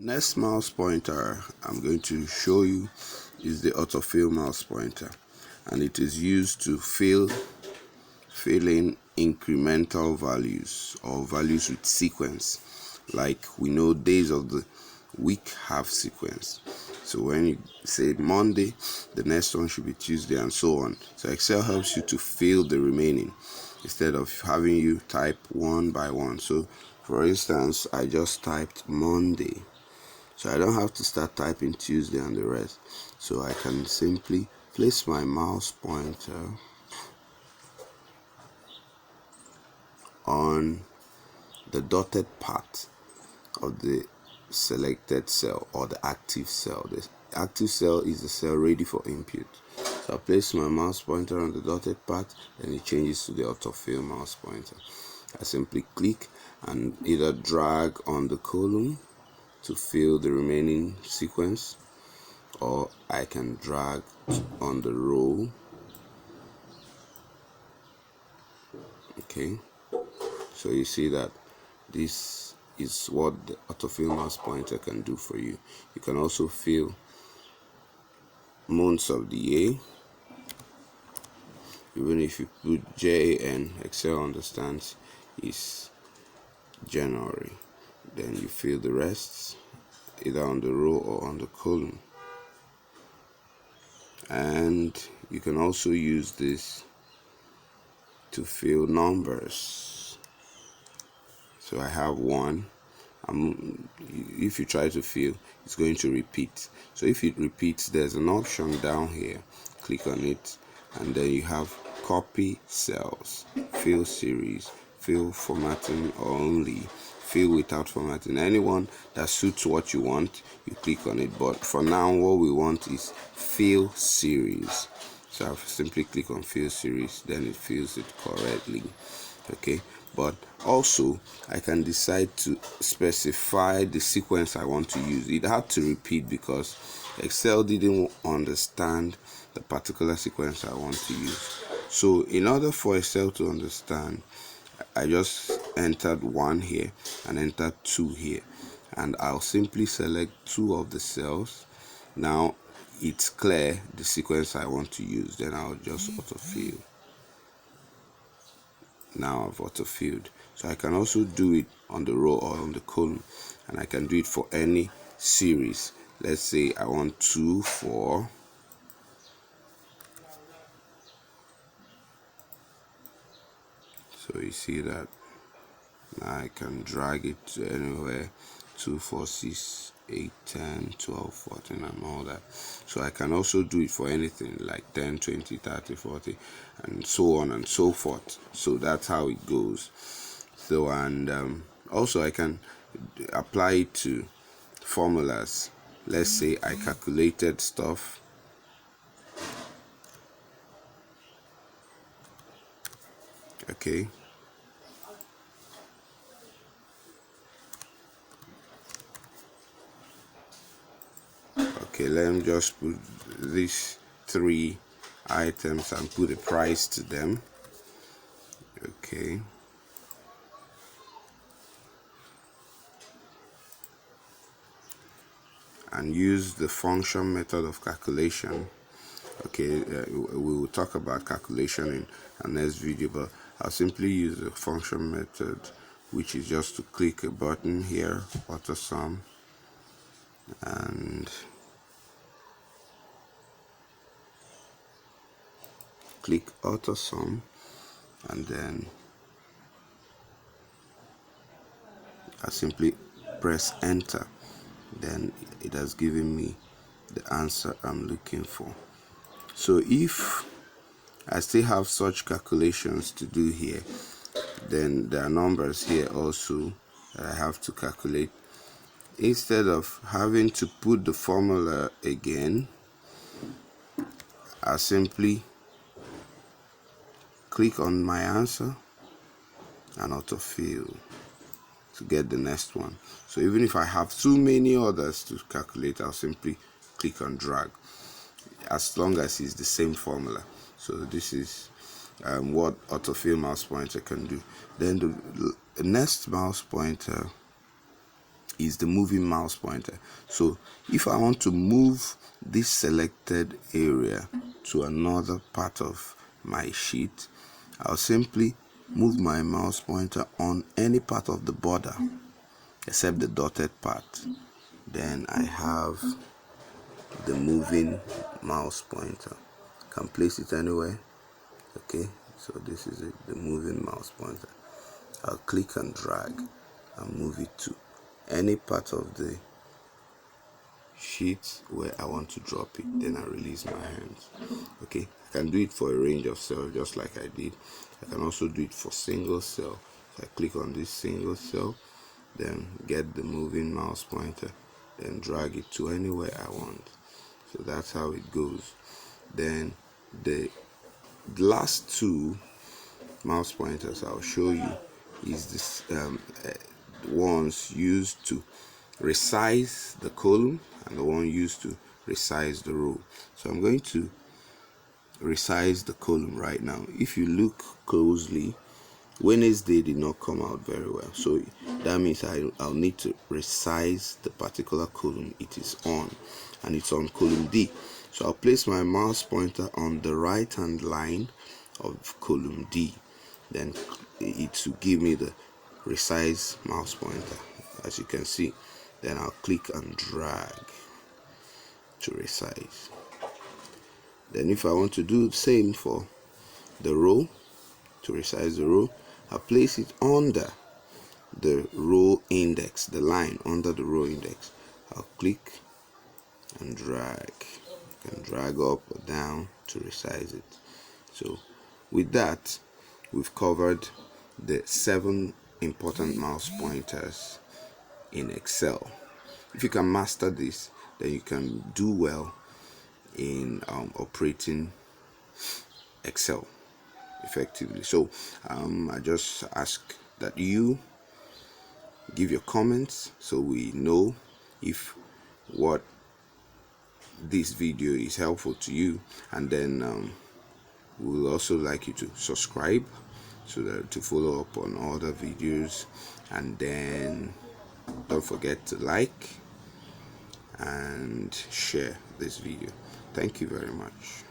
Next mouse pointer I'm going to show you is the Autofill mouse pointer, and it is used to fill in incremental values or values with sequence. Like we know days of the week have sequence, so when you say Monday, the next one should be Tuesday, and so on. So Excel helps you to fill the remaining instead of having you type one by one. So for instance, I just typed Monday, so I don't have to start typing Tuesday and the rest. So I can simply place my mouse pointer on the dotted part of the selected cell or the active cell. The active cell is the cell ready for input. So I place my mouse pointer on the dotted part, and it changes to the Autofill mouse pointer. I simply click and either drag on the column to fill the remaining sequence, or I can drag on the row. Okay, so you see that this is what the Autofill mouse pointer can do for you. You can also fill months of the year. Even if you put JAN, Excel understands is January. Then you fill the rest either on the row or on the column. And you can also use this to fill numbers. So I have one. If you try to fill, it's going to repeat. So if it repeats, there's an option down here. Click on it, and then you have copy cells, fill series, fill formatting or only, fill without formatting. Anyone that suits what you want, you click on it. But for now, what we want is fill series. So I simply click on fill series, then it fills it correctly. Okay, but also I can decide to specify the sequence I want to use. It had to repeat because Excel didn't understand the particular sequence I want to use. So in order for Excel to understand, I just entered 1 here and entered 2 here, and I'll simply select 2 of the cells. Now it's clear the sequence I want to use, then I'll just autofill. Now I've autofilled. So I can also do it on the row or on the column, and I can do it for any series. Let's say I want 2, 4. So you see that now I can drag it to anywhere, 2, 4, 6, 8, 10, 12, 14, and all that. So I can also do it for anything like 10, 20, 30, 40, and so on and so forth. So that's how it goes. So, and also I can apply it to formulas. Let's say I calculated stuff. Okay. Okay, let me just put these 3 items and put a price to them. Okay. And use the function method of calculation. Okay, we will talk about calculation in our next video, but I'll simply use the function method, which is just to click a button here, auto sum, and click auto sum, and then I simply press enter. Then it has given me the answer I'm looking for. So if I still have such calculations to do here, then there are numbers here also that I have to calculate. Instead of having to put the formula again, I simply click on my answer and autofill to get the next one. So even if I have too many others to calculate, I'll simply click on drag, as long as it's the same formula. So this is what Autofill mouse pointer can do. Then the next mouse pointer is the moving mouse pointer. So if I want to move this selected area to another part of my sheet, I'll simply move my mouse pointer on any part of the border except the dotted part. Then I have the moving mouse pointer. Can place it anywhere. Okay, so this is it, the moving mouse pointer. I'll click and drag and move it to any part of the sheet where I want to drop it. Then I release my hands. Okay, I can do it for a range of cells just like I did. I can also do it for single cell. So I click on this single cell, then get the moving mouse pointer, then drag it to anywhere I want. So that's how it goes. Then the last two mouse pointers I'll show you is this ones used to resize the column and the one used to resize the row. So I'm going to resize the column right now. If you look closely, Wednesday did not come out very well, so that means I'll need to resize the particular column it is on, and it's on column D. So I'll place my mouse pointer on the right hand line of column D, then it will give me the resize mouse pointer, as you can see. Then I'll click and drag to resize. Then if I want to do the same for the row, to resize the row, I place it under the row index, the line under the row index. I'll click and drag. You can drag up or down to resize it. So with that, we've covered the 7 important mouse pointers in Excel. If you can master this, then you can do well in operating Excel effectively. So I just ask that you give your comments so we know if what this video is helpful to you, and then we will also like you to subscribe so that to follow up on other videos, and then don't forget to like and share this video. Thank you very much.